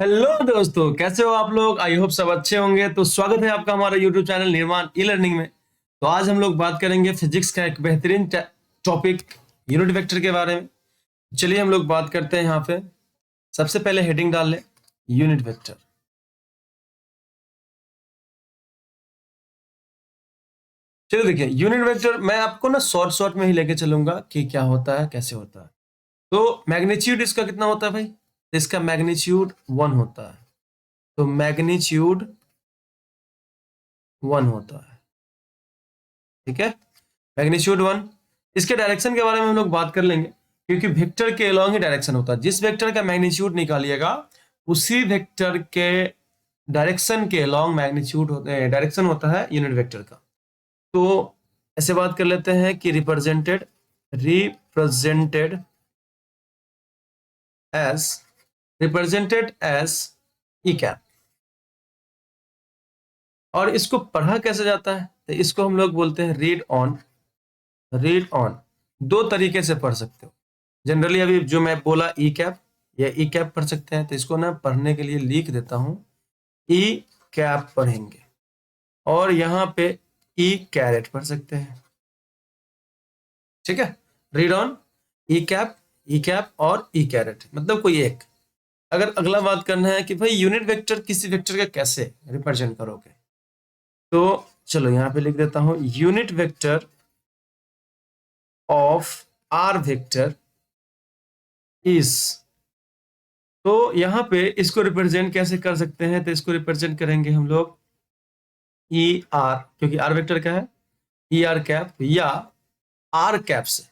Hello दोस्तों, कैसे हो आप लोग? आई होप सब अच्छे होंगे। तो स्वागत है आपका हमारा यूट्यूब चैनल निर्माण ई लर्निंग में। तो आज हम लोग बात करेंगे फिजिक्स का एक बेहतरीन टॉपिक यूनिट वेक्टर के बारे में। चलिए हम लोग बात करते हैं यहाँ पे। सबसे पहले हेडिंग डाल लें, यूनिट वेक्टर। चलिए देखिए, यूनिट वेक्टर मैं आपको ना शॉर्ट शॉर्ट में ही लेके चलूंगा कि क्या होता है, कैसे होता है। तो मैग्नीट्यूड इसका कितना होता है भाई? तो इसका मैग्नीट्यूड 1 होता है। तो मैग्नीट्यूड 1 होता है, ठीक है। मैग्नीट्यूड 1। इसके डायरेक्शन के बारे में हम लोग बात कर लेंगे, क्योंकि वेक्टर के अलॉन्ग ही डायरेक्शन होता है। जिस वेक्टर का मैग्नीट्यूड निकालिएगा उसी वेक्टर के डायरेक्शन के अलॉन्ग मैग्नीट्यूड होते हैं, डायरेक्शन होता है यूनिट वेक्टर का। तो ऐसे बात कर लेते हैं कि रिप्रेजेंटेड एज रिप्रेजेंटेड एज ई कैप। और इसको पढ़ा कैसे जाता है? तो इसको हम लोग बोलते हैं रीड ऑन। दो तरीके से पढ़ सकते हो। जनरली अभी जो मैं बोला ई कैप या ई कैप पढ़ सकते हैं, तो इसको ना पढ़ने के लिए लिख देता हूं, ई कैप पढ़ेंगे। और यहाँ पे ई कैरेट पढ़ सकते हैं, ठीक है। रीड ऑन, ई कैप और ई कैरेट, मतलब कोई एक। अगर अगला बात करना है कि भाई यूनिट वेक्टर किसी वेक्टर का कैसे रिप्रेजेंट करोगे, तो चलो यहाँ पे लिख देता हूं, unit vector of R vector is. तो यहाँ पे इसको रिप्रेजेंट कैसे कर सकते हैं? तो इसको रिप्रेजेंट करेंगे हम लोग ई आर, क्योंकि आर वेक्टर का है, ई आर कैप या आर कैप से।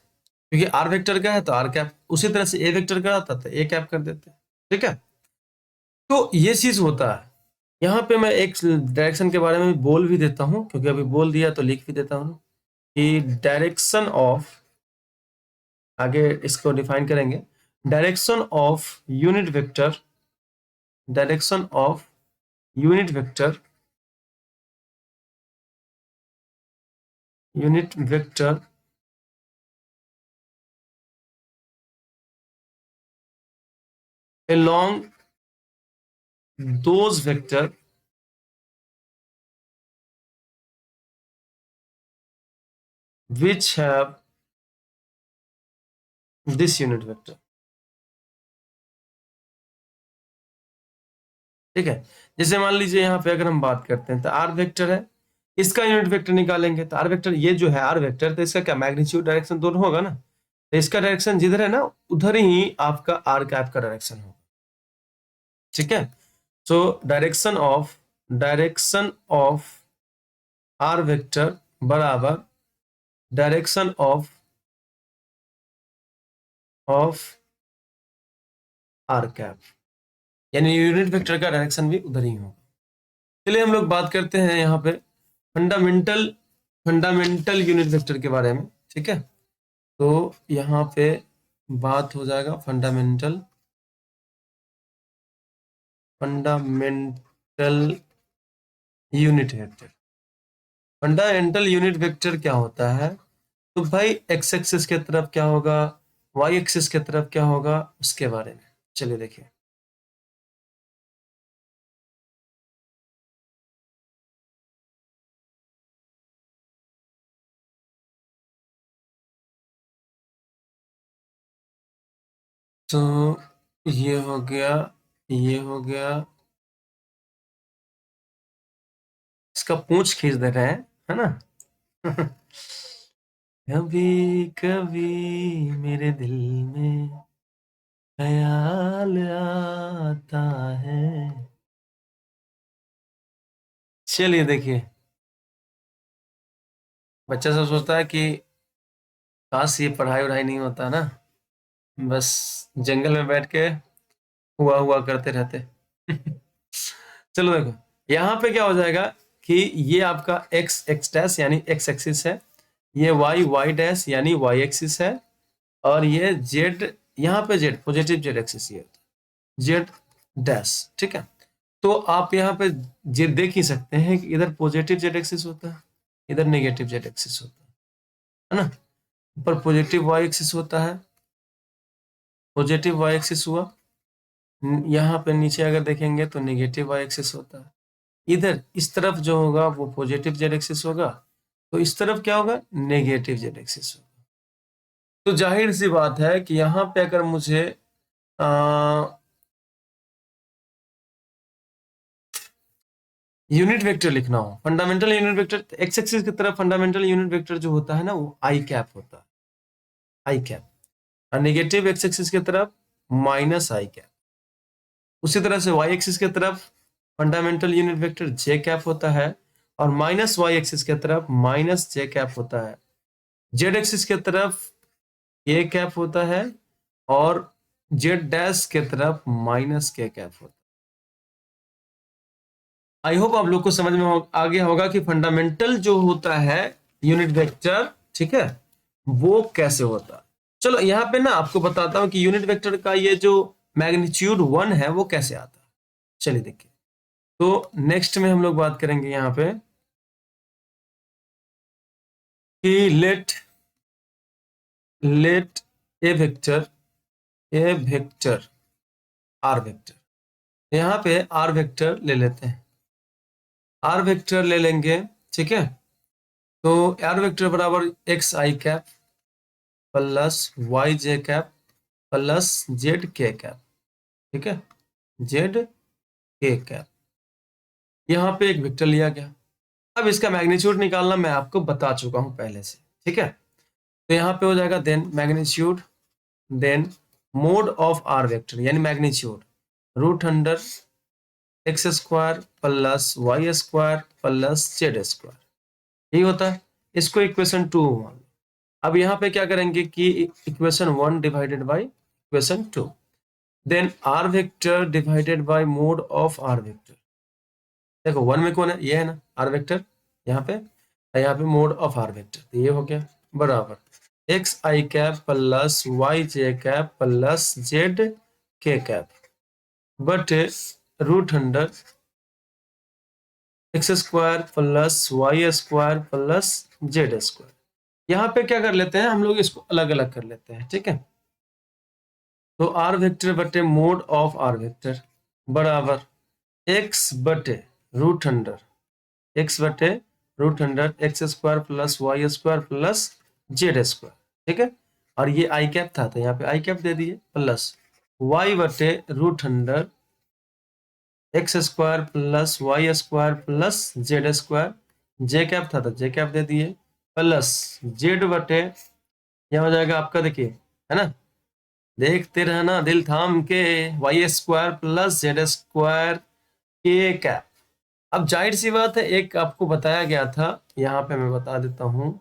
क्योंकि आर वेक्टर का है तो आर कैप, उसी तरह से ए वेक्टर का आता तो ए कैप कर देते हैं, ठीक है। तो ये चीज होता है। यहाँ पे मैं एक डायरेक्शन के बारे में बोल भी देता हूँ, क्योंकि अभी बोल दिया तो लिख भी देता हूँ कि डायरेक्शन ऑफ, आगे इसको डिफाइन करेंगे। Direction of unit vector, direction of unit vector, unit vector along those vector which have this unit vector, ठीक है। जैसे मान लीजिए यहाँ पे अगर हम बात करते हैं तो आर वेक्टर है, इसका यूनिट वेक्टर निकालेंगे तो आर वेक्टर, ये जो है आर वेक्टर, तो इसका क्या मैग्नीट्यूड डायरेक्शन दोनों होगा ना। तो इसका डायरेक्शन जिधर है ना उधर ही आपका आर कैप का डायरेक्शन होगा, ठीक है। So direction of R vector बराबर डायरेक्शन ऑफ आर कैप, यानी यूनिट वेक्टर का डायरेक्शन भी उधर ही होगा। चलिए हम लोग बात करते हैं यहाँ पे फंडामेंटल फंडामेंटल यूनिट वेक्टर के बारे में, ठीक है। तो यहाँ पे बात हो जाएगा fundamental unit vector. Fundamental unit vector क्या होता है? तो भाई एक्स एक्सिस के तरफ क्या होगा, वाई एक्सिस के तरफ क्या होगा, उसके बारे में चलिए देखिए। तो ये हो गया, ये हो गया, इसका पूंछ खींच दे रहे हैं, है ना। कभी कभी मेरे दिल में ख्याल आता है। चलिए देखिए, बच्चा सब सोचता है कि काश ये पढ़ाई वढ़ाई नहीं होता ना, बस जंगल में बैठ के हुआ हुआ करते रहते। चलो देखो, यहाँ पे क्या हो जाएगा कि ये आपका एक्स एक्स डैश यानी एक्स एक्सिस है, ये वाई वाई डैश यानी वाई एक्सिस है, और ये जेड, यहाँ पे जेड पॉजिटिव जेड एक्सिस, ये जेड डैश, ठीक है। तो आप यहाँ पे जेड देख ही सकते हैं कि इधर पॉजिटिव जेड एक्सिस होता है, इधर नेगेटिव जेड एक्सिस होता है ना। ऊपर पॉजिटिव वाई एक्सिस होता है, पॉजिटिव वाई एक्सिस हुआ, यहाँ पे नीचे अगर देखेंगे तो नेगेटिव वाई एक्सिस होता है। इधर इस तरफ जो होगा वो पॉजिटिव जेड एक्सिस होगा, तो इस तरफ क्या होगा, नेगेटिव जेड एक्सिस होगा। तो जाहिर सी बात है कि यहाँ पे अगर मुझे यूनिट वेक्टर लिखना हो, fundamental unit vector, x axis की तरफ फंडामेंटल यूनिट वेक्टर जो होता है ना वो आई कैप होता है, आई कैप। और नेगेटिव एक्स एक्सिस की तरफ माइनस आई कैप। उसी तरह से वाई एक्सिस की तरफ fundamental unit vector J cap होता है, और माइनस वाई एक्सिस की तरफ माइनस जे कैप होता है। जेड एक्सिस की तरफ के कैप होता है, और जेड डैश की तरफ माइनस के कैप होता है। आई होप आप लोग को समझ में आ गया होगा कि फंडामेंटल जो होता है यूनिट वेक्टर, ठीक है, वो कैसे होता है। चलो यहाँ पे ना आपको बताता हूं कि यूनिट वेक्टर का ये जो मैग्नीट्यूड 1 है वो कैसे आता है। चलिए देखिए, तो नेक्स्ट में हम लोग बात करेंगे यहाँ पे कि let A vector R vector. यहाँ पे आर वेक्टर ले लेते हैं, आर वेक्टर ले लेंगे, ठीक है। तो आर वेक्टर बराबर X I cap plus Y J cap plus Z K cap, ठीक है, जेड के कैप। यहाँ पे एक वेक्टर लिया गया। अब इसका मैग्नीट्यूड निकालना मैं आपको बता चुका हूं पहले से, ठीक है। तो यहाँ पे हो जाएगा then magnitude, then mod of R vector यानी magnitude root under X square plus Y square plus Z square, यही होता है। इसको इक्वेशन 2 मान लो। अब यहाँ पे क्या करेंगे कि equation 1 divided by equation 2, then R vector divided by mod of R vector. देखो 1 में कौन है, ये है ना आर वेक्टर, यहाँ पे मोड ऑफ आर वेक्टर, तो ये हो गया बराबर X I cap plus Y J cap plus Z K cap बटे root under X square plus Y square plus Z square. यहाँ पे क्या कर लेते हैं हम लोग, इसको अलग अलग कर लेते हैं, ठीक है। तो आर वेक्टर बटे मोड ऑफ आर वेक्टर बराबर एक्स बटे रूट अंडर एक्स बटे root under X square plus Y square plus Z square, ठीक है। और ये आई कैप था तो यहाँ पे आई कैप दे दिए प्लस वाई बटे root under X square plus Y square plus Z square, J cap था तो जे कैप दे दिए प्लस जेड बटे, यह हो जाएगा आपका, देखिए है ना, देखते रहना दिल थाम के, Y square plus Z square K cap. अब जाहिर सी बात है, एक आपको बताया गया था, यहाँ पे मैं बता देता हूं,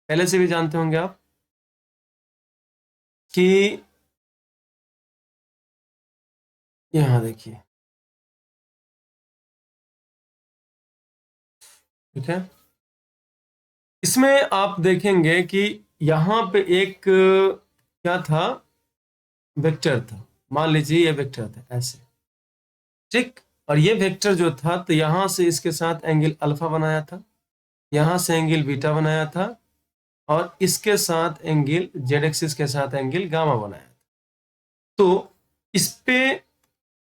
पहले से भी जानते होंगे आप कि यहाँ देखिए, ठीक है, इसमें आप देखेंगे कि यहाँ पे एक क्या था, वेक्टर था। मान लीजिए ये वेक्टर था ऐसे, ठीक। और ये वेक्टर जो था तो यहां से इसके साथ एंगल अल्फा बनाया था, यहां से एंगल बीटा बनाया था, और इसके साथ एंगल जेड एक्सिस के साथ एंगल गामा बनाया था। तो इस पे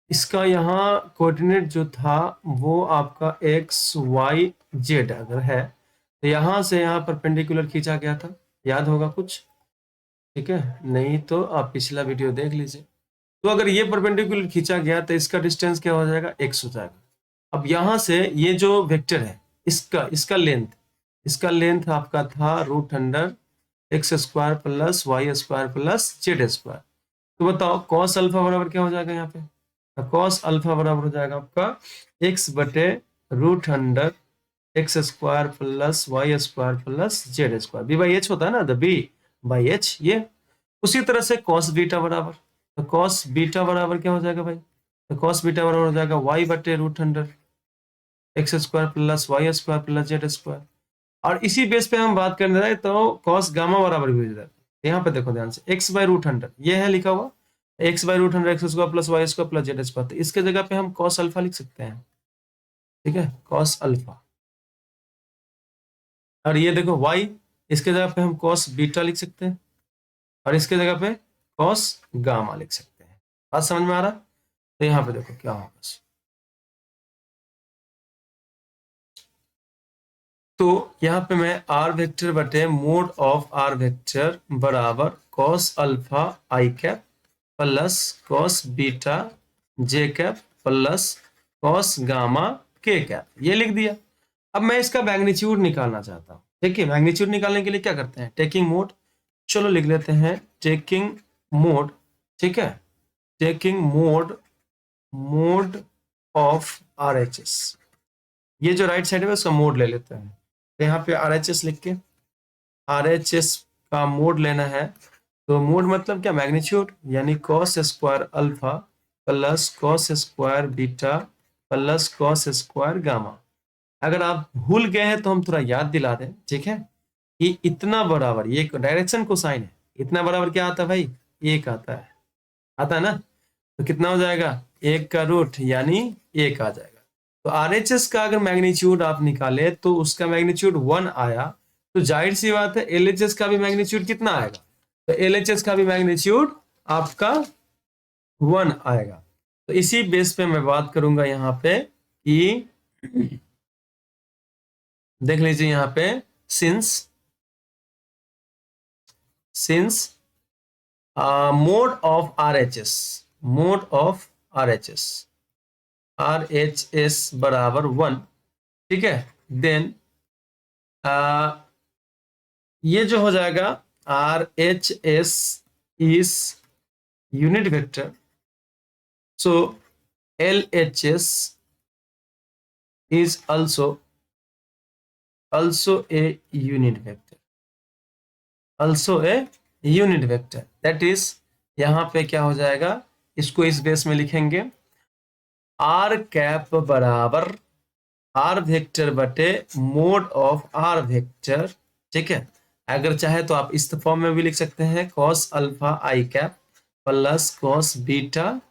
इसका यहाँ कोऑर्डिनेट जो था वो आपका एक्स वाई जेड अगर है तो यहाँ से यहाँ परपेंडिकुलर खींचा गया था, याद होगा कुछ, ठीक है। नहीं तो आप पिछला वीडियो देख लीजिए। तो अगर ये परपेंडिकुलर खींचा गया तो इसका डिस्टेंस क्या हो जाएगा, एक्स हो जाएगा। अब यहाँ से ये जो वेक्टर है इसका लेंथ आपका था root under X square plus Y square plus Z square. तो बताओ कॉस अल्फा बराबर क्या हो जाएगा यहाँ पे, तो कॉस अल्फा बराबर हो जाएगा आपका एक्स बटे root under X square plus Y square plus Z square, B by H होता है ना, द बी बाई एच ये। उसी तरह से कॉस बीटा बराबर, तो कॉस बीटा बराबर क्या हो जाएगा भाई, तो कॉस बीटा बराबर हो जाएगा वाई बटे root under X square plus Y square plus Z square. और इसी बेस पे हम बात करने रहे तो कॉस गामा बराबर भी हो जाता है। यहाँ पे देखो ध्यान से, एक्स बाई रूट अंडर ये है लिखा हुआ, X by root under X square plus Y square plus Z square, तो इसके जगह पे हम कॉस अल्फा लिख सकते हैं, ठीक है, कॉस अल्फा। और ये देखो वाई, इसके जगह पे हम कॉस बीटा लिख सकते हैं, और इसके जगह पे कॉस गामा लिख सकते हैं। बात समझ में आ रहा है। तो यहाँ पे देखो क्या होगा। तो यहाँ पे मैं आर वेक्टर बटे मोड ऑफ आर वेक्टर बराबर cos alpha I cap plus cos beta J cap plus cos gamma K cap, ये लिख दिया। अब मैं इसका मैग्नीट्यूड निकालना चाहता हूँ। देखिए मैग्नीट्यूड निकालने के लिए क्या करते हैं, टेकिंग मोड। चलो लिख लेते हैं टेकिंग मोड, ठीक है, taking mode, mode of R H S. ये जो राइट साइड है उसका मोड ले लेते हैं। तो यहाँ पे आर एच एस लिख के, आर एच एस का मोड लेना है। तो मोड मतलब क्या, मैग्नीट्यूड, यानी cos square alpha plus cos square beta plus cos square gamma. अगर आप भूल गए हैं तो हम थोड़ा याद दिला दें, ठीक है। कि इतना बराबर, ये डायरेक्शन को साइन है, इतना बराबर क्या आता है भाई, एक आता है, आता है ना। तो कितना हो जाएगा, एक का रूट यानी एक आ जाएगा। तो आरएचएस का अगर मैग्नीट्यूड आप निकाले तो उसका मैग्नीट्यूड 1 आया। तो जाहिर सी बात है एलएचएस का भी मैग्नीट्यूड कितना आएगा, तो एलएचएस का भी मैग्नीट्यूड आपका 1 आएगा। तो इसी बेस पे मैं बात करूंगा यहाँ पे कि देख लीजिए यहाँ पे, since mode of RHS, mode of RHS, RHS बराबर 1, ठीक है। देन ये जो हो जाएगा R H S is unit vector, so L H S is also a unit vector, also a unit vector, that is यहाँ पे क्या हो जाएगा, इसको इस बेस में लिखेंगे आर कैप बराबर आर वेक्टर बटे मोड ऑफ आर वेक्टर, ठीक है। अगर चाहे तो आप इस फॉर्म में भी लिख सकते हैं, cos alpha I cap plus cos beta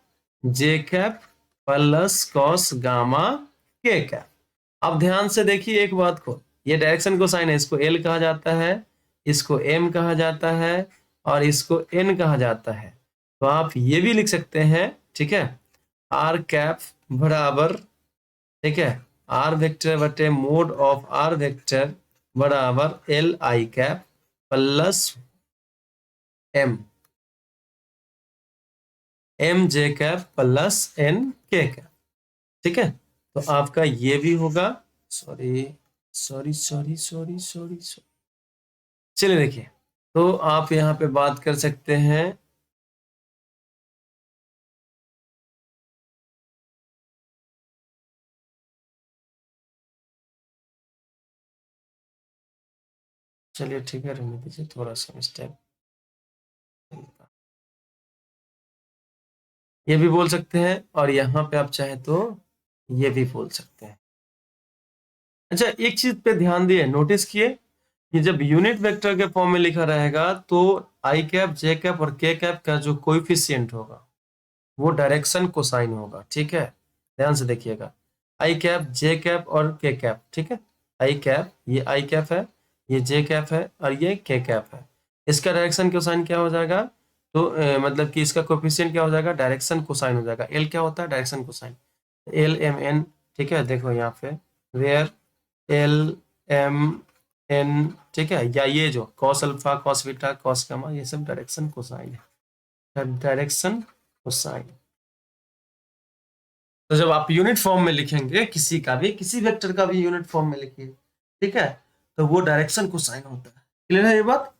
J cap plus cos gamma K cap. अब ध्यान से देखिए एक बात को, ये डायरेक्शन को साइन है, इसको एल कहा जाता है, इसको एम कहा जाता है और इसको एन कहा जाता है। तो आप ये भी लिख सकते हैं, ठीक है, आर कैप बराबर, ठीक है, आर वेक्टर बटे मोड ऑफ आर वेक्टर बराबर L I cap plus M M J cap plus N K cap, ठीक है। तो आपका ये भी होगा, sorry sorry sorry sorry sorry sorry, चलिए देखिए। तो आप यहाँ पे बात कर सकते हैं, चलिए ठीक है, रहने दीजिए, थोड़ा सा मिस्टेक, ये भी बोल सकते हैं और यहाँ पे आप चाहे तो ये भी बोल सकते हैं। अच्छा एक चीज पे ध्यान दिए, नोटिस किए कि जब यूनिट वेक्टर के फॉर्म में लिखा रहेगा तो आई कैप जे कैप और के कैप का जो कोएफिशिएंट होगा वो डायरेक्शन कोसाइन होगा, ठीक है। ध्यान से देखिएगा, आई कैप जे कैप और के कैप, ठीक है। आई कैप, ये आई कैप है, ये जे कैप है और ये के कैप है। इसका डायरेक्शन कोसाइन क्या हो जाएगा, तो मतलब कि इसका कोएफिशिएंट क्या हो जाएगा, डायरेक्शन कोसाइन हो जाएगा। एल क्या होता है, direction cosine, L M N, ठीक है। देखो यहाँ पे वेयर एल एम एन, ठीक है, या ये जो cos alpha cos beta cos gamma, ये सब डायरेक्शन कोसाइन है, डायरेक्शन कोसाइन। तो जब आप यूनिट फॉर्म में लिखेंगे किसी का भी, किसी वेक्टर का भी यूनिट फॉर्म में लिखिए, ठीक है, तो वो डायरेक्शन कोसाइन होता है। क्लियर है ये बात।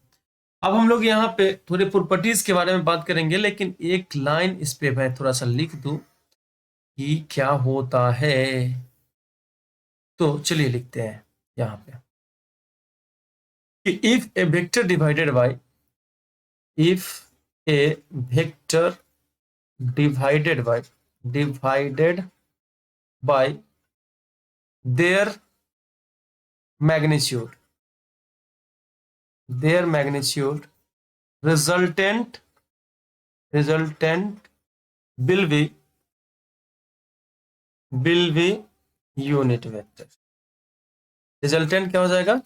अब हम लोग यहाँ पे थोड़े प्रॉपर्टीज के बारे में बात करेंगे, लेकिन एक लाइन इस पे मैं थोड़ा सा लिख दूं कि क्या होता है। तो चलिए लिखते हैं यहाँ पे कि if A vector divided by, if a vector divided by their magnitude, resultant will be unit vector. Resultant क्या हो जाएगा,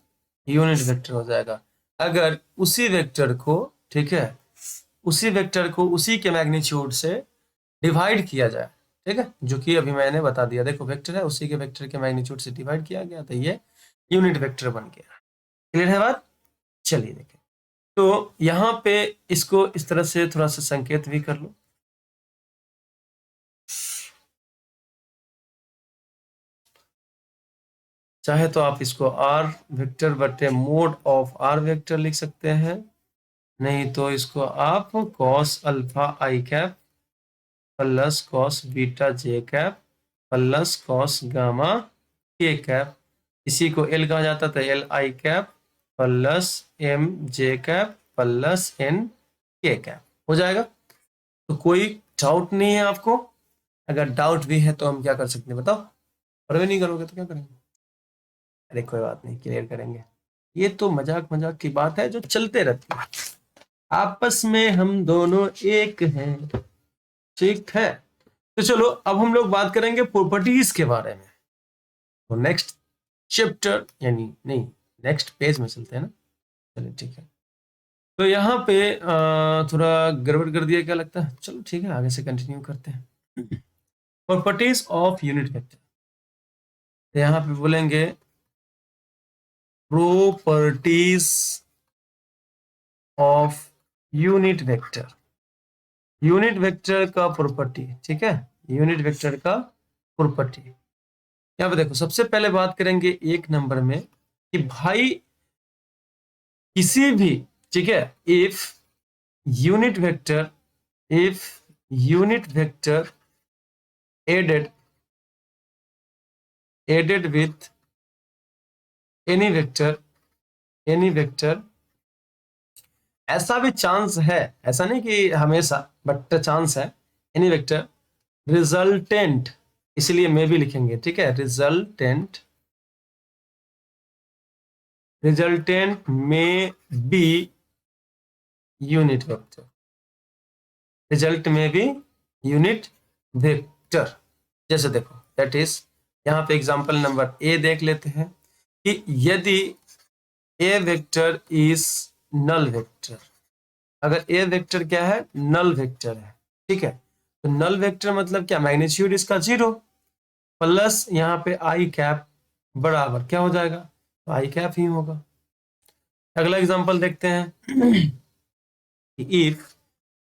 यूनिट वेक्टर हो जाएगा। अगर उसी वेक्टर को, ठीक है, उसी वेक्टर को उसी के मैग्नीट्यूड से डिवाइड किया जाए, ठीक है, जो कि अभी मैंने बता दिया। देखो वेक्टर है, उसी के वेक्टर के मैग्नीट्यूड से डिवाइड किया गया, तो ये यूनिट वेक्टर बन गया। क्लियर है बात? चलिए देखें, तो यहाँ पे इसको इस तरह से थोड़ा सा संकेत भी कर लो। चाहे तो आप इसको आर वेक्टर बटे मोड ऑफ आर वेक्टर लिख सकते हैं, नहीं तो इसको आप cos alpha I cap plus cos beta J cap plus cos gamma K cap, इसी को एल कहा जाता था, L I cap plus M J cap plus N K cap हो जाएगा। तो कोई डाउट नहीं है आपको? अगर डाउट भी है तो हम क्या कर सकते हैं बताओ? और भी नहीं करोगे तो क्या करेंगे? अरे कोई बात नहीं, क्लियर करेंगे। ये तो मजाक मजाक की बात है जो चलते रहती है, आपस में हम दोनों एक हैं, ठीक है। तो चलो अब हम लोग बात करेंगे प्रॉपर्टीज के बारे में। तो नेक्स्ट चैप्टर यानी नहीं, नेक्स्ट पेज में चलते हैं ना। चलिए ठीक है, तो यहाँ पे थोड़ा गड़बड़ कर दिया क्या लगता है? चलो ठीक है, आगे से कंटिन्यू करते हैं। प्रॉपर्टीज ऑफ यूनिट वेक्टर, तो यहाँ पे बोलेंगे properties of unit vector, unit vector का प्रॉपर्टी, ठीक है, यूनिट वेक्टर का प्रॉपर्टी। यहाँ पे देखो, सबसे पहले बात करेंगे एक नंबर में कि भाई किसी भी, ठीक है, if unit vector, if unit vector added with any vector, any vector, ऐसा भी चांस है, ऐसा नहीं कि हमेशा, बट चांस है, एनी वेक्टर रिजल्टेंट, इसलिए मैं भी लिखेंगे, ठीक है, रिजल्टेंट, रिजल्टेंट में बी यूनिट वेक्टर, रिजल्ट में भी यूनिट वेक्टर। जैसे देखो, दैट इज, यहाँ पे एग्जांपल नंबर ए देख लेते हैं कि यदि ए वेक्टर इज नल वेक्टर, अगर ए वेक्टर क्या है? नल वेक्टर है, ठीक है। तो नल वेक्टर मतलब क्या? मैग्नीट्यूड इसका 0 प्लस यहाँ पे आई कैप बराबर क्या हो जाएगा? तो आई कैप ही होगा। अगला एग्जांपल देखते हैं, if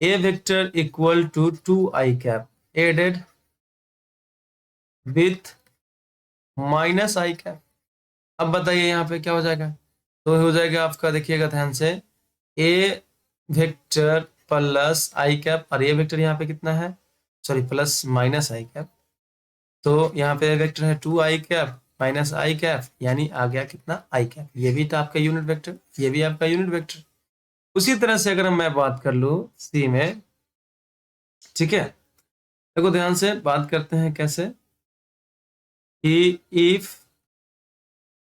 A vector equal to 2 I cap added with minus I cap, अब बताइए यहाँ पे क्या हो जाएगा? तो हो जाएगा आपका, देखिएगा ध्यान से, ए वेक्टर प्लस आई कैप, और ए वेक्टर यहाँ पे कितना है? Sorry, plus minus I cap, तो यहाँ पे वेक्टर है 2 I cap minus I cap, यानी आ गया कितना? आई कैप। ये भी था आपका यूनिट वेक्टर, ये भी आपका यूनिट वेक्टर। उसी तरह से अगर मैं बात कर लूँ सी में, ठीक है, देखो ध्यान से बात करते हैं कैसे, कि if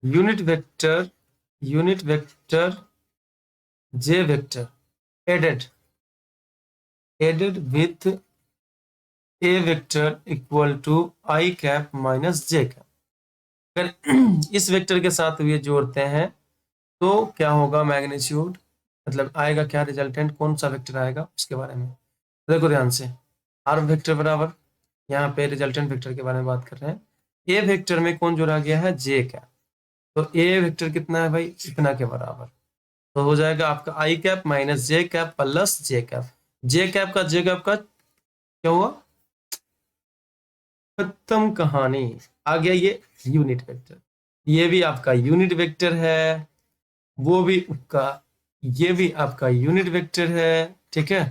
unit vector, unit vector J vector added, added with A vector equal to I cap minus J cap, अगर इस वेक्टर के साथ ये जोड़ते हैं तो क्या होगा? मैग्नीट्यूड, मतलब आएगा क्या? रिजल्टेंट कौन सा वेक्टर आएगा उसके बारे में। देखो ध्यान से, आर वेक्टर बराबर, यहाँ पे रिजल्टेंट वेक्टर के बारे में बात कर रहे हैं, ए वेक्टर में कौन जोड़ा गया है? जे कैप, तो ए वेक्टर कितना है भाई? इतना के बराबर, तो हो जाएगा आपका आई cap minus J cap plus जे कैप, जे कैप का जे कैप का क्या हुआ? खत्म कहानी, आ गया ये यूनिट वेक्टर। ये भी आपका यूनिट वेक्टर है, वो भी आपका, ये भी आपका यूनिट वेक्टर है, ठीक है।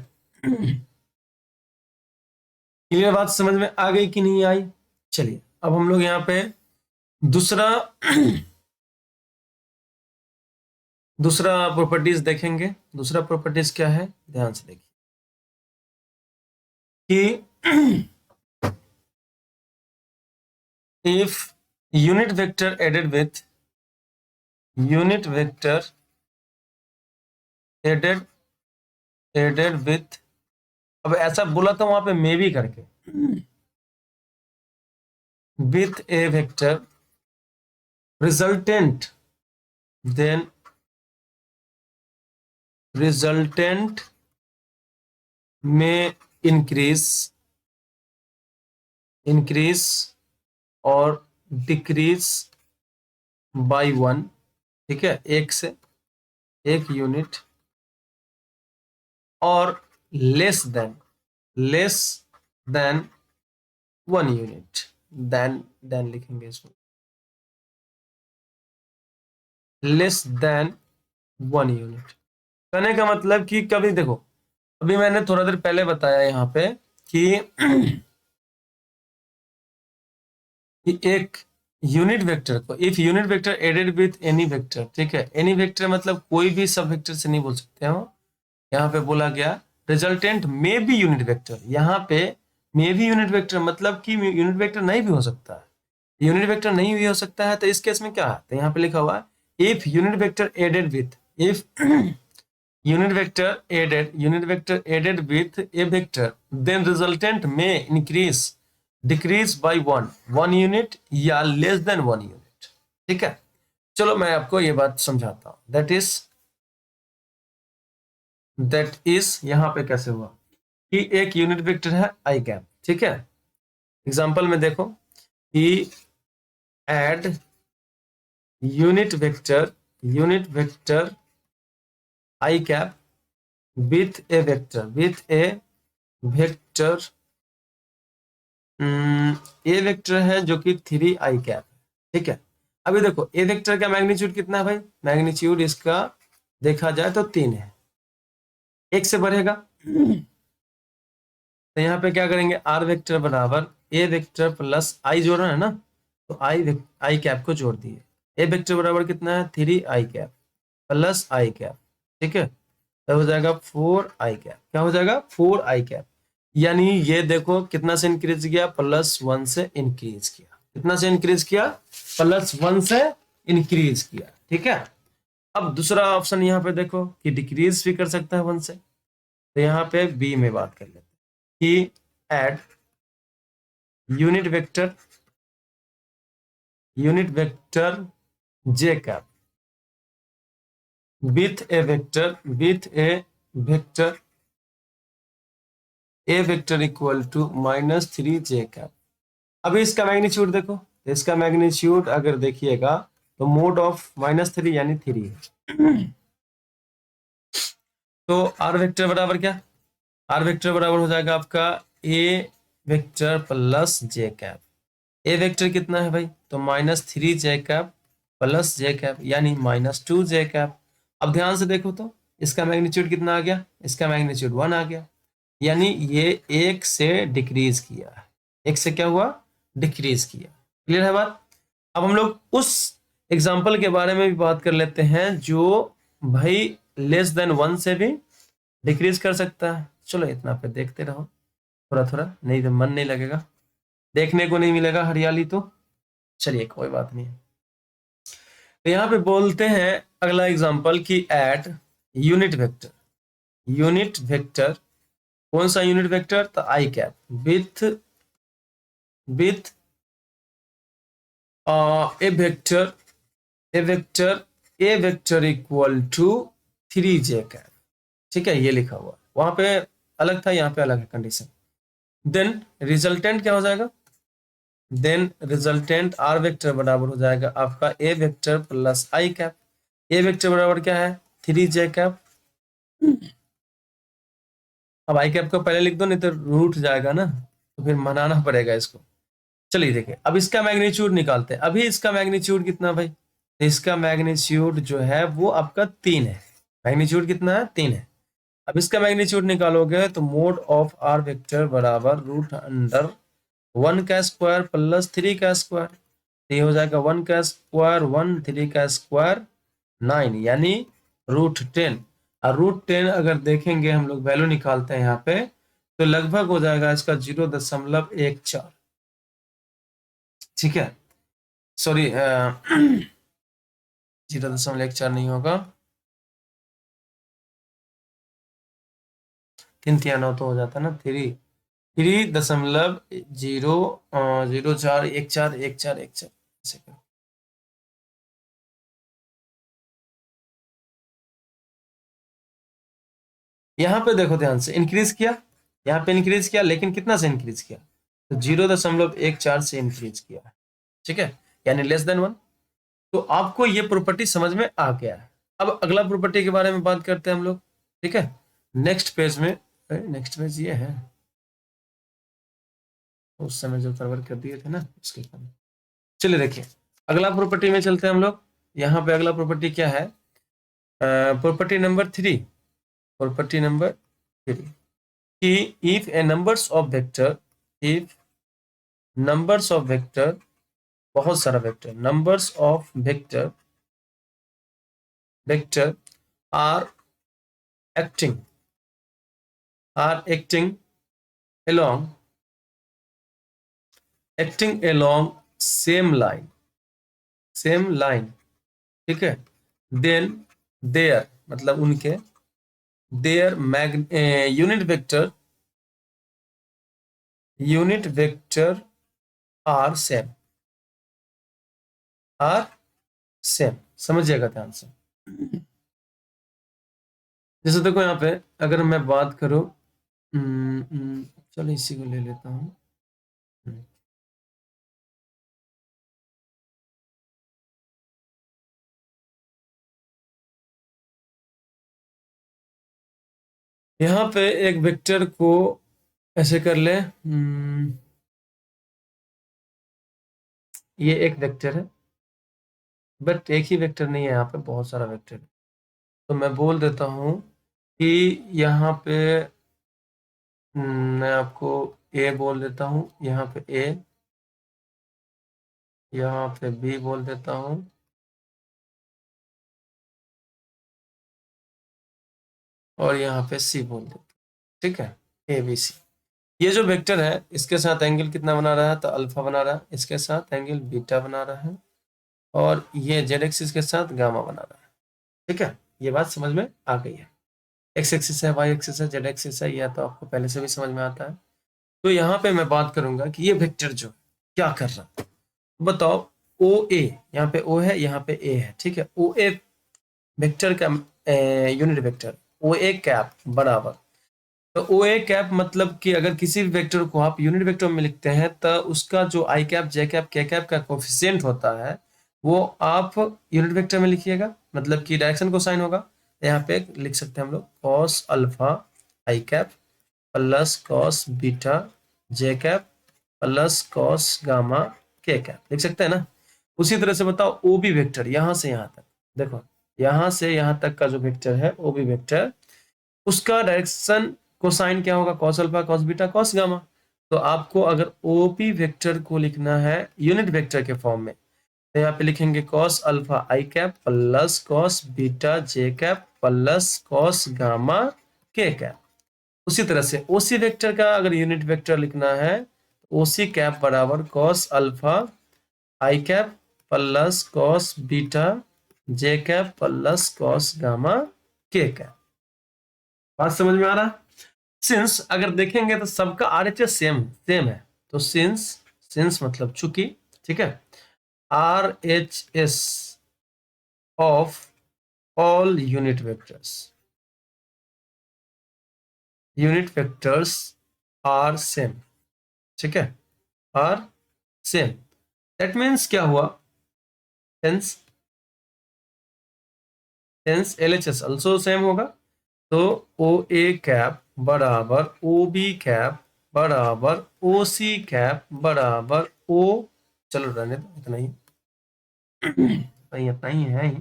क्लियर बात समझ में आ गई कि नहीं आई? चलिए अब हम लोग यहाँ पे दूसरा दूसरा प्रॉपर्टीज देखेंगे। दूसरा प्रॉपर्टीज क्या है? ध्यान से देखिए कि if unit vector added with, unit vector added, added with, अब ऐसा बोला था वहां पे मे भी करके, with A vector resultant, then resultant में इंक्रीज इंक्रीज और डिक्रीज बाय 1, ठीक है, एक से 1 यूनिट, और लेस देन 1 यूनिट, देन लिखेंगे इसको, लेस देन 1 यूनिट। कहने का मतलब कि कभी देखो, अभी मैंने थोड़ा देर पहले बताया यहाँ पे कि कि एक यूनिट वेक्टर को, if unit vector added with any vector, ठीक है, एनी वेक्टर मतलब कोई भी सब वेक्टर से नहीं बोल सकते हो, यहाँ पे बोला गया resultant may be unit vector, यहाँ पे मे बी यूनिट वेक्टर मतलब कि यूनिट वेक्टर नहीं भी हो सकता है, यूनिट वेक्टर नहीं भी हो सकता है, तो इस केस में क्या है, तो यहाँ पे लिखा हुआ है if unit vector added with, if unit vector added with a vector, then resultant may increase decrease by 1 unit या लेस देन 1 यूनिट, ठीक है। चलो मैं आपको ये बात समझाता हूं, दैट इज यहां पे कैसे हुआ कि एक यूनिट वेक्टर है आई कैप, ठीक है। एग्जांपल में देखो कि add unit vector I cap with A vector A vector है जो कि 3 i कैप, ठीक है। अभी देखो ए वेक्टर का मैग्नीट्यूड कितना है भाई, मैग्नीट्यूड इसका देखा जाए तो 3 है, 1 से बढ़ेगा, तो यहाँ पे क्या करेंगे, आर वेक्टर बराबर ए वेक्टर प्लस आई जोड़ना है ना, तो आई कैप को जोड़ दिए, ए वेक्टर बराबर कितना है 3 i cap plus I cap, ठीक है, तो हो जाएगा 4 i कैप, क्या हो जाएगा 4 i कैप, यानी ये देखो कितना से इंक्रीज किया, +1 से इंक्रीज किया, कितना से इंक्रीज किया, +1 से इंक्रीज किया, ठीक है। अब दूसरा ऑप्शन यहाँ पे देखो कि डिक्रीज भी कर सकता है 1 से, तो यहाँ पे बी में बात कर लेते हैं कि add unit vector J cap with A vector equal to -3 j cap. अभी इसका मैग्नीट्यूड देखो, इसका मैग्नीट्यूड अगर देखिएगा तो मोड ऑफ -3 यानी 3 है, तो आर वेक्टर बराबर क्या, आर वेक्टर बराबर हो जाएगा आपका ए वेक्टर प्लस जे कैप, ए वेक्टर कितना है भाई, तो -3 j कैप प्लस जे कैप यानी -2 j कैप। अब ध्यान से देखो तो इसका मैग्नीट्यूड कितना आ गया, इसका मैग्नीट्यूड 1 आ गया, यानी ये 1 से डिक्रीज किया है, 1 से क्या हुआ, डिक्रीज किया। क्लियर है बात। अब हम लोग उस एग्जाम्पल के बारे में भी बात कर लेते हैं जो भाई लेस देन 1 से भी डिक्रीज कर सकता है। चलो इतना पे देखते रहो थोड़ा थोड़ा, नहीं तो मन नहीं लगेगा, देखने को नहीं मिलेगा हरियाली, तो चलिए कोई बात नहीं। तो यहाँ पे बोलते हैं अगला एग्जांपल कि ऐड यूनिट वेक्टर कौन सा यूनिट वेक्टर, तो I cap with A vector equal to 3 j cap, ठीक है, ये लिखा हुआ, वहां पे अलग था, यहाँ पे अलग है कंडीशन। देन रिजल्टेंट क्या हो जाएगा, देन रिजल्टेंट आर वेक्टर बराबर हो जाएगा आपका ए वेक्टर प्लस आई कैप, ए वेक्टर बराबर क्या है 3 j कैप, अब आई कैप को पहले लिख दो नहीं तो रूट जाएगा ना, तो फिर मनाना पड़ेगा इसको। चलिए देखिए अब इसका मैग्नीट्यूड निकालते हैं, अभी इसका मैग्नीट्यूड कितना भाई, तो इसका मैग्नीट्यूड जो है वो आपका 3 है, मैग्नीट्यूड कितना है 3 है। अब इसका मैग्नीट्यूड निकालोगे तो मोड ऑफ आर वेक्टर बराबर √1 का स्क्वायर प्लस 3 का स्क्वायर, ये हो जाएगा 1 का स्क्वायर 1, 3 का स्क्वायर 9 यानी √10, और √10 अगर देखेंगे हम लोग वैल्यू निकालते हैं यहाँ पे तो लगभग हो जाएगा इसका 0.14, ठीक है, सॉरी 0.14 नहीं होगा, 3 तो हो जाता ना, 3.0041414 यहाँ पे देखो ध्यान से, इंक्रीज किया, यहाँ पे इंक्रीज किया, लेकिन कितना से इंक्रीज किया, तो 0.14 से इंक्रीज किया है, ठीक है, यानी लेस देन 1। तो आपको ये प्रॉपर्टी समझ में आ गया है। अब अगला प्रॉपर्टी के बारे में बात करते हैं हम लोग, ठीक है। नेक्स्ट पेज में, नेक्स्ट पेज ये है, उस समय जो फॉरवर्ड कर दिए थे ना उसके कारण। चलिए देखिए, अगला प्रॉपर्टी में चलते हैं हम लोग। यहाँ पे अगला प्रॉपर्टी क्या है, प्रॉपर्टी नंबर 3, प्रॉपर्टी नंबर 3 कि if A numbers of vector, if numbers of vector, बहुत सारा vector, numbers of vector, vector are acting, are acting along, acting along same line, same line, ठीक है, then their मतलब उनके, their unit vector are same, are same, समझिएगा ध्यान से। जैसे देखो यहाँ पे अगर मैं बात करूं, चलो इसी को ले लेता हूं। यहाँ पे एक वेक्टर को ऐसे कर ले, ये एक वेक्टर है, बट एक ही वेक्टर नहीं है, यहाँ पे बहुत सारा वेक्टर है। तो मैं बोल देता हूँ कि यहाँ पे मैं आपको ए बोल देता हूँ, यहाँ पे ए, यहाँ पे बी बोल देता हूँ, और यहाँ पे सी बोल देता हूँ, ठीक है, ए बी सी। ये जो वेक्टर है इसके साथ एंगल कितना बना रहा है, तो अल्फा बना रहा है, इसके साथ एंगल बीटा बना रहा है, और ये जेड एक्सिस के साथ गामा बना रहा है, ठीक है। ये बात समझ में आ गई है। एक्स एक्सिस है, वाई एक्सिस है, जेड एक्सिस है, यह तो आपको पहले से भी समझ में आता है। तो यहाँ पे मैं बात करूंगा कि ये वेक्टर जो क्या कर रहा है, बताओ। ओ ए, यहाँ पे ओ है, यहाँ पे ए है, ठीक है। ओ ए वेक्टर का unit vector, O A cap बराबर, तो ओ ए कैप मतलब कि अगर किसी भी वेक्टर को आप यूनिट वेक्टर में लिखते हैं तो उसका जो आई कैप, जे कैप, के कैप का कोफिशिएंट होता है वो आप यूनिट वेक्टर में लिखिएगा, मतलब कि डायरेक्शन को साइन होगा। यहाँ पे लिख सकते हैं हम लोग cos alpha I cap plus cos beta J cap plus cos gamma K cap, लिख सकते हैं ना। उसी तरह से बताओ ओ बी वेक्टर, यहाँ से यहाँ तक, देखो यहाँ से यहाँ तक का जो वेक्टर है ओ बी वेक्टर, उसका डायरेक्शन कोसाइन क्या होगा, cos alpha cos beta cos gamma. तो आपको अगर ओपी वेक्टर को लिखना है यूनिट वेक्टर के फॉर्म में, तो यहाँ पे लिखेंगे cos alpha I cap plus cos beta J cap plus cos gamma K cap. उसी तरह से ओसी वेक्टर का अगर यूनिट वेक्टर लिखना है, ओसी कैप बराबर cos alpha I cap plus cos beta J cap plus cos gamma K cap. बात समझ में आ रहा है? सिंस अगर देखेंगे तो सबका आरएचएस सेम सेम है, तो सिंस मतलब चूंकि, ठीक है, RHS of all unit vectors are same, ठीक है, आर सेम। दैट मीन्स क्या हुआ, सिंस एलएचएस ऑल्सो सेम होगा, तो ओ ए कैप बराबर ओ बी कैप बराबर ओ सी कैप बराबर ओ, चलो रहने दो, इतना ही इतना ही है ही।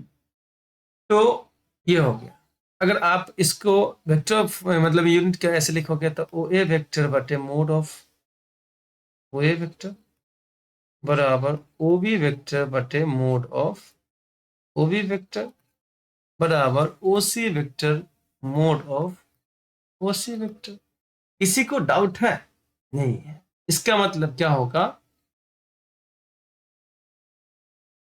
तो ये हो गया। अगर आप इसको वेक्टर मतलब यूनिट का ऐसे लिखोगे तो ओ ए वेक्टर बटे mod of O A vector बराबर ओ बी वेक्टर बटे mod of O B vector बराबर O C vector mod of O C vector. किसी को डाउट है? नहीं है। इसका मतलब क्या होगा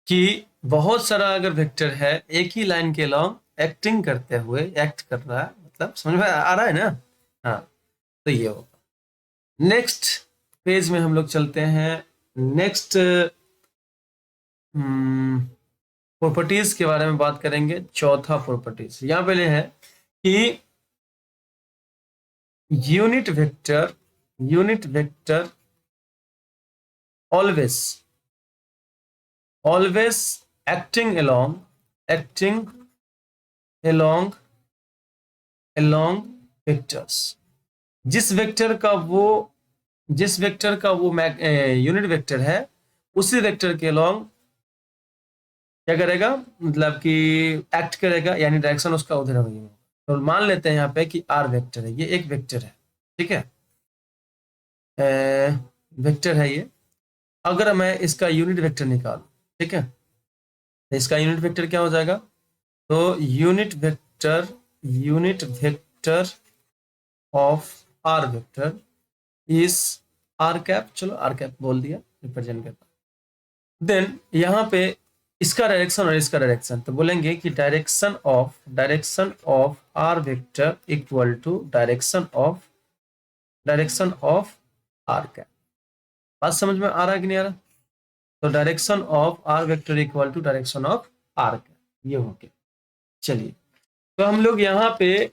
कि बहुत सारा अगर वेक्टर है एक ही लाइन के लॉन्ग एक्टिंग करते हुए, एक्ट कर रहा है, मतलब समझ में आ रहा है ना। हाँ, तो ये होगा। नेक्स्ट पेज में हम लोग चलते हैं। नेक्स्ट प्रॉपर्टीज के बारे में बात करेंगे। चौथा प्रॉपर्टीज यहाँ पहले है कि unit vector always always acting along along vectors. जिस वेक्टर का वो यूनिट वेक्टर है, उसी वेक्टर के along क्या करेगा, मतलब कि एक्ट करेगा, यानी डायरेक्शन उसका उधर होगी। तो मान लेते हैं यहाँ पे कि आर वेक्टर है, ये एक वेक्टर है, ठीक है, वेक्टर है ये। अगर मैं इसका यूनिट वेक्टर निकालूं, ठीक है, तो इसका यूनिट वेक्टर क्या हो जाएगा, तो unit vector of R vector is R cap, चलो आर कैप बोल दिया, रिप्रेजेंट करता। देन यहाँ पे इसका डायरेक्शन और इसका डायरेक्शन, तो बोलेंगे कि direction of R vector equal to direction of R cap. बात समझ में आ रहा है कि नहीं आ रहा? तो direction of R vector equal to direction of R cap, ये हो गया। चलिए, तो हम लोग यहाँ पे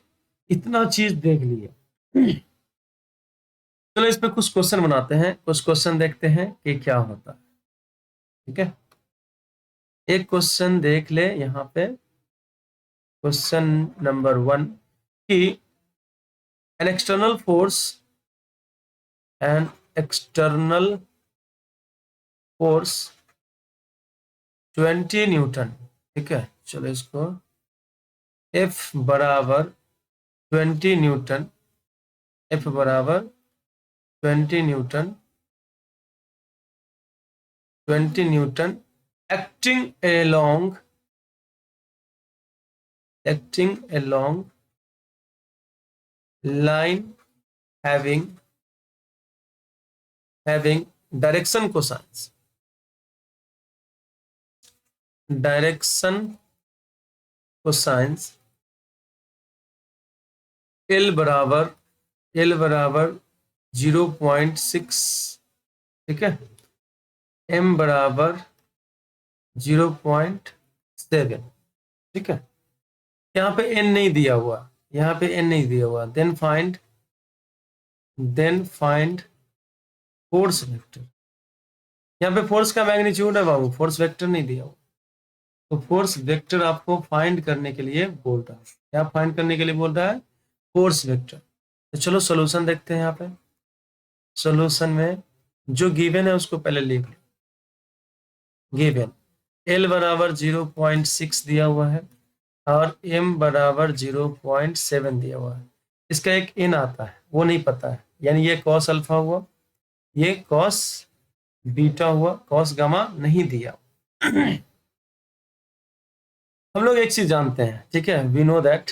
इतना चीज देख लिए। चलो इस पे कुछ क्वेश्चन बनाते हैं, कुछ क्वेश्चन देखते हैं कि क्या होता है, ठीक है। एक क्वेश्चन देख ले यहाँ पे, क्वेश्चन नंबर 1 कि एन एक्सटर्नल फोर्स 20 न्यूटन, ठीक है। चलो इसको F बराबर 20 न्यूटन, F बराबर 20 Newton acting along line having direction cosines L बराबर 0.6, ठीक है, M बराबर 0.7, ठीक है। यहाँ पे n नहीं दिया हुआ, देन फाइंड फोर्स वेक्टर। यहाँ पे फोर्स का मैग्नीट्यूड है बाबू, फोर्स वेक्टर नहीं दिया हुआ। तो फोर्स वेक्टर आपको फाइंड करने के लिए बोल रहा है, क्या फाइंड करने के लिए बोल रहा है, फोर्स वेक्टर। तो चलो सॉल्यूशन देखते हैं। यहाँ पे सॉल्यूशन में जो गिवन है उसको पहले लिख लो। गिवन L बराबर 0.6 दिया हुआ है और M बराबर 0.7 दिया हुआ है। इसका एक n आता है, वो नहीं पता है, यानी ये कॉस अल्फा हुआ, ये कॉस बीटा हुआ, कॉस गामा नहीं दिया। हम लोग एक चीज जानते हैं, ठीक है, वी नो दैट,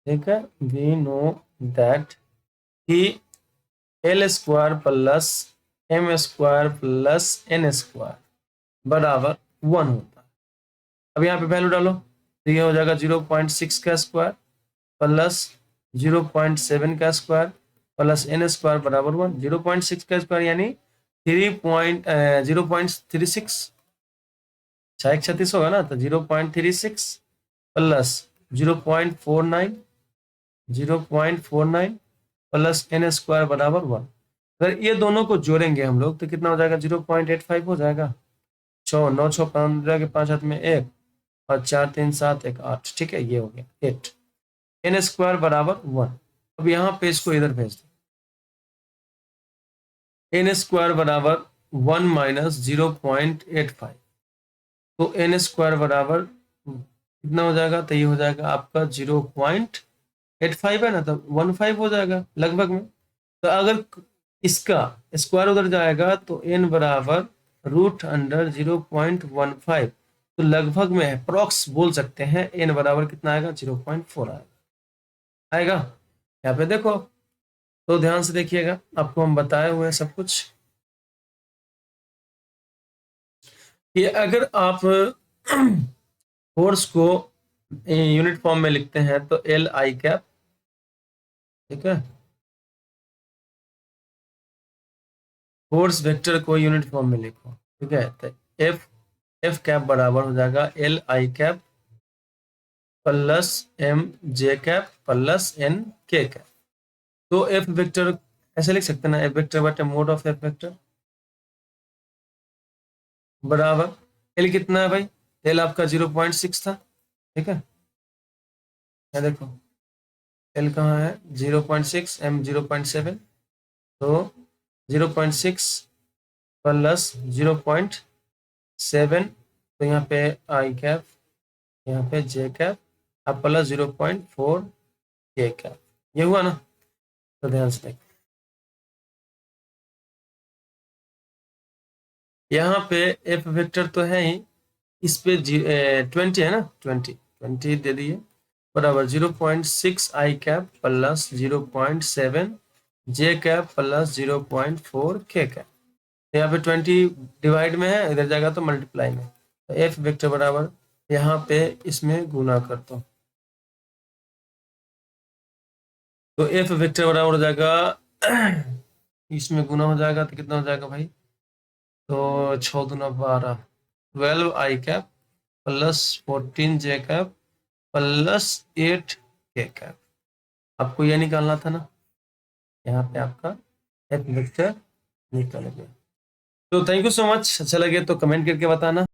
ठीक है, वी नो दैट कि L square plus M square plus N square बराबर 1 होता है। अब यहाँ पे वैल्यू डालो, तो ये हो जाएगा 0.6 का स्क्वायर प्लस 0.7 का स्क्वायर प्लस N स्क्वायर बराबर 1। 0.6 का स्क्वायर यानी 0.36, 36 होगा ना, तो 0.36 प्लस 0.49 प्लस N स्क्वायर बराबर 1। अगर ये दोनों को जोड़ेंगे हम लोग तो कितना हो जाएगा, 0.85 हो जाएगा। 6 9 6 15 के 5 हाथ में 1 और 4 3 7 1 8, ठीक है, ये हो गया 8। N स्क्वायर बराबर 1। अब यहाँ पे इसको इधर भेज दो, N स्क्वायर बराबर 1 माइनस 0.85, तो N स्क्वायर बराबर कितना हो जाएगा, तो ये हो जाएगा आपका 0.85 है ना, तो 15 हो जाएगा लगभग में। तो अगर इसका स्क्वायर उधर जाएगा तो n बराबर रूट अंडर 0.15, तो लगभग में अप्रॉक्स बोल सकते हैं n बराबर कितना आएगा, 0.4 आएगा। यहाँ पे देखो, तो ध्यान से देखिएगा, आपको हम बताए हुए हैं सब कुछ कि अगर आप फोर्स को यूनिट फॉर्म में लिखते हैं तो L I कैप, ठीक है, फोर्स वेक्टर को यूनिट फॉर्म में लिखो, ठीक है, तो F कैप बराबर हो जाएगा L I cap plus M J cap plus N K cap. तो F वेक्टर ऐसे लिख सकते हैं ना, F वेक्टर बटे मोड ऑफ F वेक्टर, बराबर एल कितना है भाई, एल आपका 0.6 था, ठीक है, ये देखो एल कहाँ है 0.6, एम 0.7, तो 0.6 प्लस 0.7, तो यहाँ पे आई कैप, यहाँ पे जे कैप, अब प्लस 0.4 के कैप, ये हुआ ना, तो ध्यान से देखो यहाँ पे एफ वेक्टर तो है ही, इस पे 20 है ना, 20 दे दिए, बराबर 0.6 आई कैप प्लस 0.7 जे कैप प्लस 0.4 के कैप, यहाँ पे 20 डिवाइड में है, इधर जाएगा तो मल्टीप्लाई में, तो एफ वेक्टर बराबर यहाँ पे इसमें गुना करता हूँ, तो एफ वेक्टर बराबर हो जाएगा इसमें गुना हो जाएगा तो कितना हो जाएगा भाई, तो 6 दूना 12, 12 आई कैप प्लस 14 जे कैप प्लस 8 के कैप, आपको यह निकालना था ना, यहाँ पे आपका एफ वेक्टर निकल गया। तो थैंक यू सो मच, अच्छा लगे तो कमेंट करके बताना।